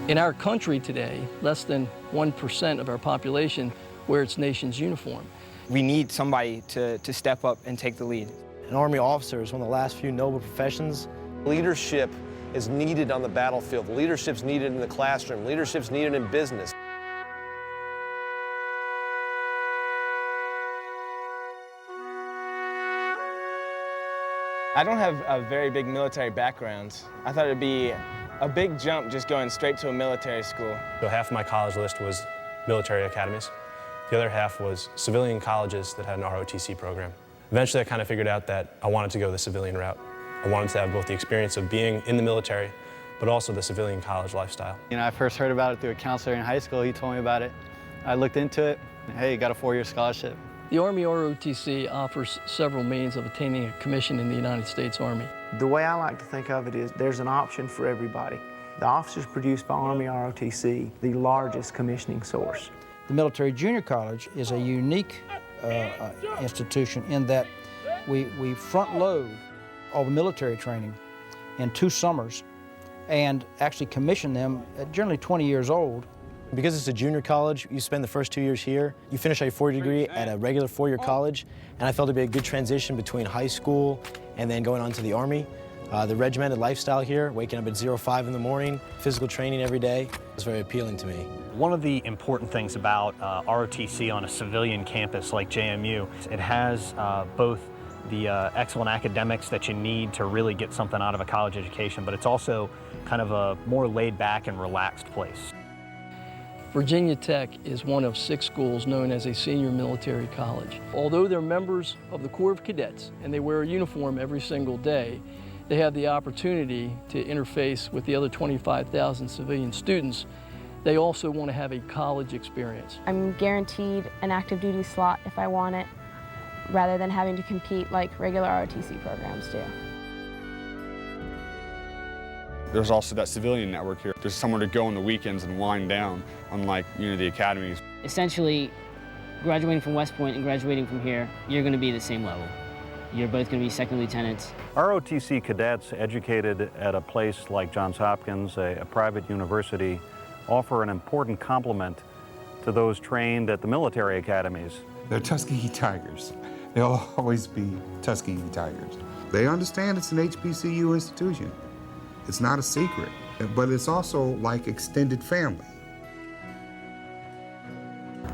In our country today, less than 1% of our population wear its nation's uniform. We need somebody to step up and take the lead. An Army officer is one of the last few noble professions. Leadership is needed on the battlefield. Leadership's needed in the classroom. Leadership's needed in business. I don't have a very big military background. I thought it'd be a big jump just going straight to a military school. So half of my college list was military academies. The other half was civilian colleges that had an ROTC program. Eventually I kind of figured out that I wanted to go the civilian route. I wanted to have both the experience of being in the military, but also the civilian college lifestyle. You know, I first heard about it through a counselor in high school. He told me about it. I looked into it. Hey, you got a 4-year scholarship. The Army ROTC offers several means of attaining a commission in the United States Army. The way I like to think of it is there's an option for everybody. The officers produced by Army ROTC, the largest commissioning source. The Military Junior College is a unique institution in that we front load all the military training in 2 summers and actually commission them at generally 20 years old. Because it's a junior college, you spend the first 2 years here. You finish your 4-year degree at a regular 4-year college, and I felt it'd be a good transition between high school and then going on to the Army. The regimented lifestyle here, waking up at 05 in the morning, physical training every day, was very appealing to me. One of the important things about ROTC on a civilian campus like JMU, it has both the excellent academics that you need to really get something out of a college education, but it's also kind of a more laid back and relaxed place. Virginia Tech is one of 6 schools known as a senior military college. Although they're members of the Corps of Cadets and they wear a uniform every single day, they have the opportunity to interface with the other 25,000 civilian students. They also want to have a college experience. I'm guaranteed an active duty slot if I want it, rather than having to compete like regular ROTC programs do. There's also that civilian network here. There's somewhere to go on the weekends and wind down, unlike the academies. Essentially, graduating from West Point and graduating from here, you're going to be the same level. You're both going to be second lieutenants. ROTC cadets educated at a place like Johns Hopkins, a private university, offer an important complement to those trained at the military academies. They're Tuskegee Tigers. They'll always be Tuskegee Tigers. They understand it's an HBCU institution. It's not a secret, but it's also like extended family.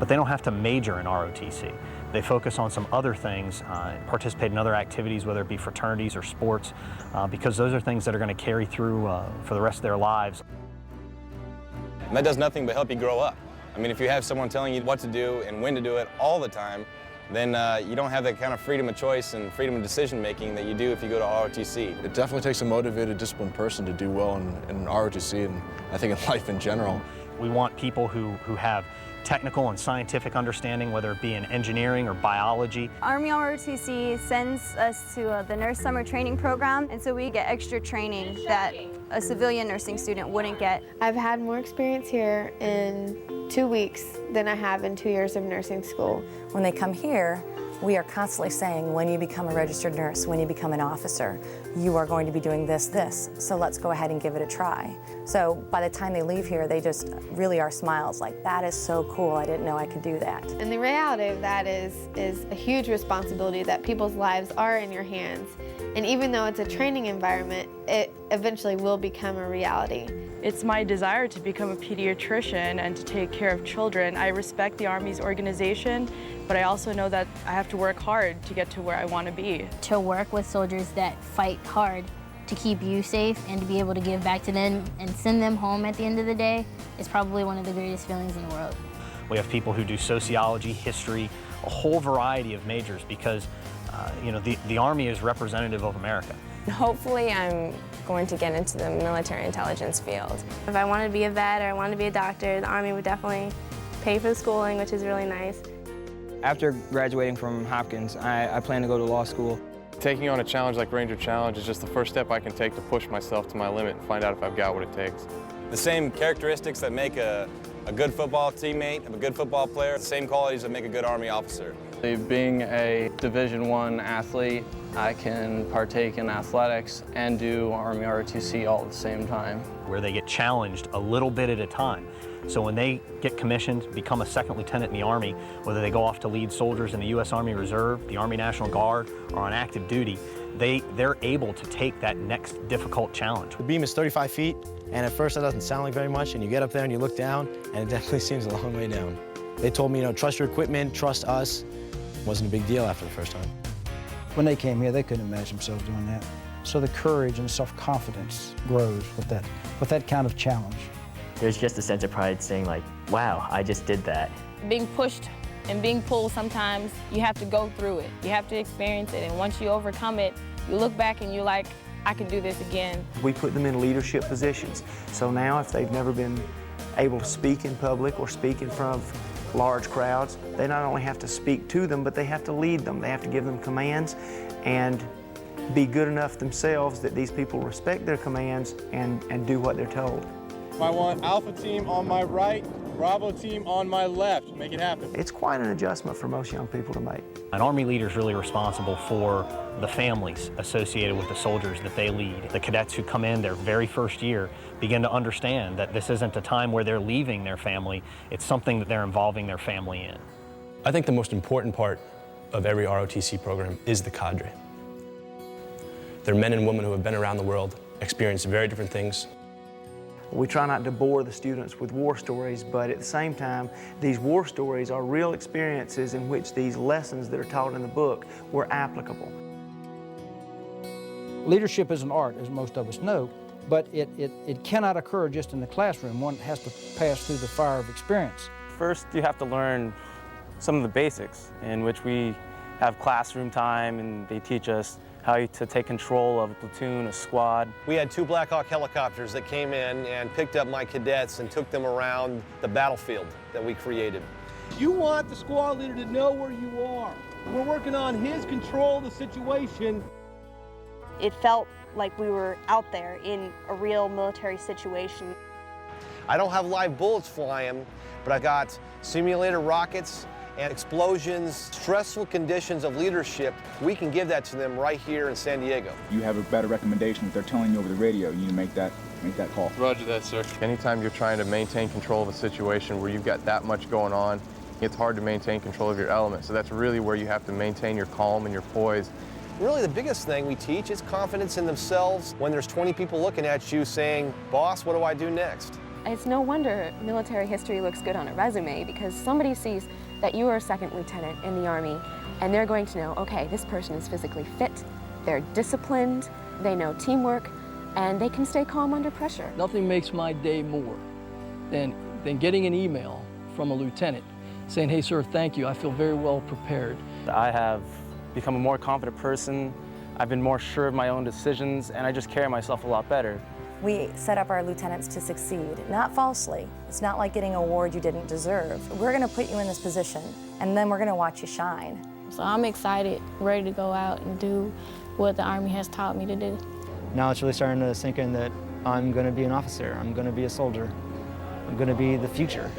But they don't have to major in ROTC. They focus on some other things, participate in other activities, whether it be fraternities or sports, because those are things that are going to carry through for the rest of their lives. And that does nothing but help you grow up. I mean, if you have someone telling you what to do and when to do it all the time, then you don't have that kind of freedom of choice and freedom of decision-making that you do if you go to ROTC. It definitely takes a motivated, disciplined person to do well in ROTC, and I think in life in general. We want people who have technical and scientific understanding, whether it be in engineering or biology. Army ROTC sends us to the Nurse Summer Training Program, and so we get extra training that a civilian nursing student wouldn't get. I've had more experience here in 2 weeks than I have in 2 years of nursing school. When they come here, we are constantly saying, when you become a registered nurse, when you become an officer, you are going to be doing this, so let's go ahead and give it a try. So by the time they leave here, they just really are smiles like, that is so cool, I didn't know I could do that. And the reality of that is a huge responsibility that people's lives are in your hands. And even though it's a training environment, it eventually will become a reality. It's my desire to become a pediatrician and to take care of children. I respect the Army's organization, but I also know that I have to work hard to get to where I want to be. To work with soldiers that fight hard to keep you safe and to be able to give back to them and send them home at the end of the day is probably one of the greatest feelings in the world. We have people who do sociology, history, a whole variety of majors because the Army is representative of America. Hopefully I'm going to get into the military intelligence field. If I wanted to be a vet or I wanted to be a doctor, the Army would definitely pay for the schooling, which is really nice. After graduating from Hopkins, I plan to go to law school. Taking on a challenge like Ranger Challenge is just the first step I can take to push myself to my limit and find out if I've got what it takes. The same characteristics that make a good football teammate, a good football player, the same qualities that make a good Army officer. Being a Division I athlete, I can partake in athletics and do Army ROTC all at the same time. Where they get challenged a little bit at a time. So when they get commissioned, become a second lieutenant in the Army, whether they go off to lead soldiers in the U.S. Army Reserve, the Army National Guard, or on active duty, they're able to take that next difficult challenge. The beam is 35 feet, and at first that doesn't sound like very much, and you get up there and you look down, and it definitely seems a long way down. They told me, trust your equipment, trust us. It wasn't a big deal after the first time. When they came here, they couldn't imagine themselves doing that. So the courage and self-confidence grows with that kind of challenge. There's just a sense of pride saying like, wow, I just did that. Being pushed and being pulled, sometimes you have to go through it. You have to experience it, and once you overcome it, you look back and you're like, I can do this again. We put them in leadership positions. So now if they've never been able to speak in public or speak in front of large crowds, they not only have to speak to them, but they have to lead them. They have to give them commands and be good enough themselves that these people respect their commands and do what they're told. I want Alpha team on my right, Bravo team on my left. Make it happen. It's quite an adjustment for most young people to make. An Army leader is really responsible for the families associated with the soldiers that they lead. The cadets who come in their very first year begin to understand that this isn't a time where they're leaving their family, it's something that they're involving their family in. I think the most important part of every ROTC program is the cadre. They're men and women who have been around the world, experienced very different things. We try not to bore the students with war stories, but at the same time, these war stories are real experiences in which these lessons that are taught in the book were applicable. Leadership is an art, as most of us know, but it cannot occur just in the classroom. One has to pass through the fire of experience. First, you have to learn some of the basics, in which we have classroom time and they teach us how to take control of a platoon, a squad. We had 2 Black Hawk helicopters that came in and picked up my cadets and took them around the battlefield that we created. You want the squad leader to know where you are. We're working on his control of the situation. It felt like we were out there in a real military situation. I don't have live bullets flying, but I got simulator rockets and explosions, stressful conditions of leadership. We can give that to them right here in San Diego. You have a better recommendation if they're telling you over the radio. You need to make that call. Roger that, sir. Anytime you're trying to maintain control of a situation where you've got that much going on, it's hard to maintain control of your element. So that's really where you have to maintain your calm and your poise. Really, the biggest thing we teach is confidence in themselves when there's 20 people looking at you saying, boss, what do I do next? It's no wonder military history looks good on a resume, because somebody sees that you are a second lieutenant in the Army and they're going to know, okay, this person is physically fit, they're disciplined, they know teamwork, and they can stay calm under pressure. Nothing makes my day more than getting an email from a lieutenant saying, hey sir, thank you, I feel very well prepared. I have become a more confident person, I've been more sure of my own decisions, and I just carry myself a lot better. We set up our lieutenants to succeed, not falsely. It's not like getting an award you didn't deserve. We're going to put you in this position, and then we're going to watch you shine. So I'm excited, ready to go out and do what the Army has taught me to do. Now it's really starting to sink in that I'm going to be an officer, I'm going to be a soldier, I'm going to be the future.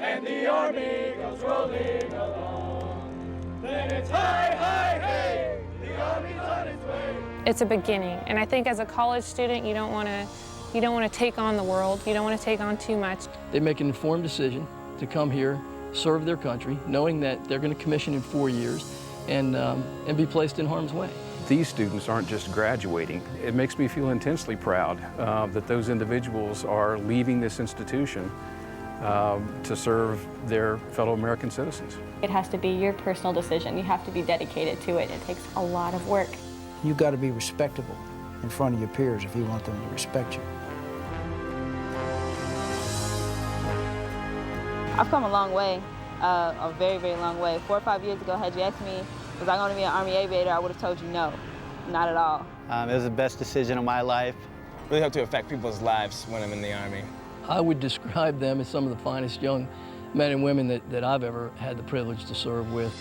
And the Army goes rolling along. Then it's hi, hi, hey, the Army's on its way. It's a beginning, and I think as a college student, you don't want to take on the world. You don't want to take on too much. They make an informed decision to come here, serve their country, knowing that they're going to commission in 4 years and be placed in harm's way. These students aren't just graduating. It makes me feel intensely proud that those individuals are leaving this institution to serve their fellow American citizens. It has to be your personal decision. You have to be dedicated to it. It takes a lot of work. You've got to be respectable in front of your peers if you want them to respect you. I've come a long way, a very, very long way. 4 or 5 years ago, had you asked me, was I going to be an Army aviator, I would have told you no, not at all. It was the best decision of my life. Really hope to affect people's lives when I'm in the Army. I would describe them as some of the finest young men and women that I've ever had the privilege to serve with.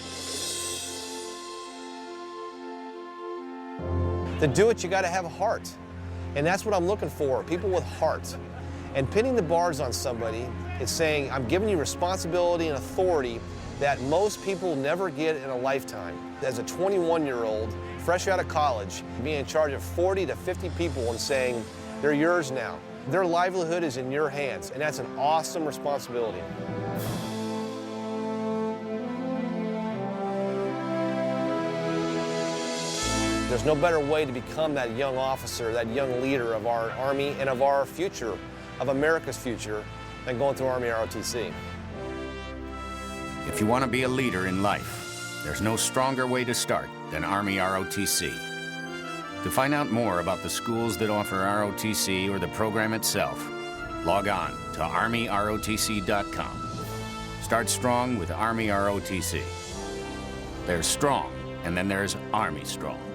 To do it, you got to have a heart. And that's what I'm looking for, people with heart. And pinning the bars on somebody is saying, I'm giving you responsibility and authority that most people never get in a lifetime. As a 21-year-old, fresh out of college, being in charge of 40 to 50 people and saying, they're yours now. Their livelihood is in your hands, and that's an awesome responsibility. There's no better way to become that young officer, that young leader of our Army and of our future, of America's future, than going through Army ROTC. If you want to be a leader in life, there's no stronger way to start than Army ROTC. To find out more about the schools that offer ROTC or the program itself, log on to ArmyROTC.com. Start strong with Army ROTC. There's strong, and then there's Army Strong.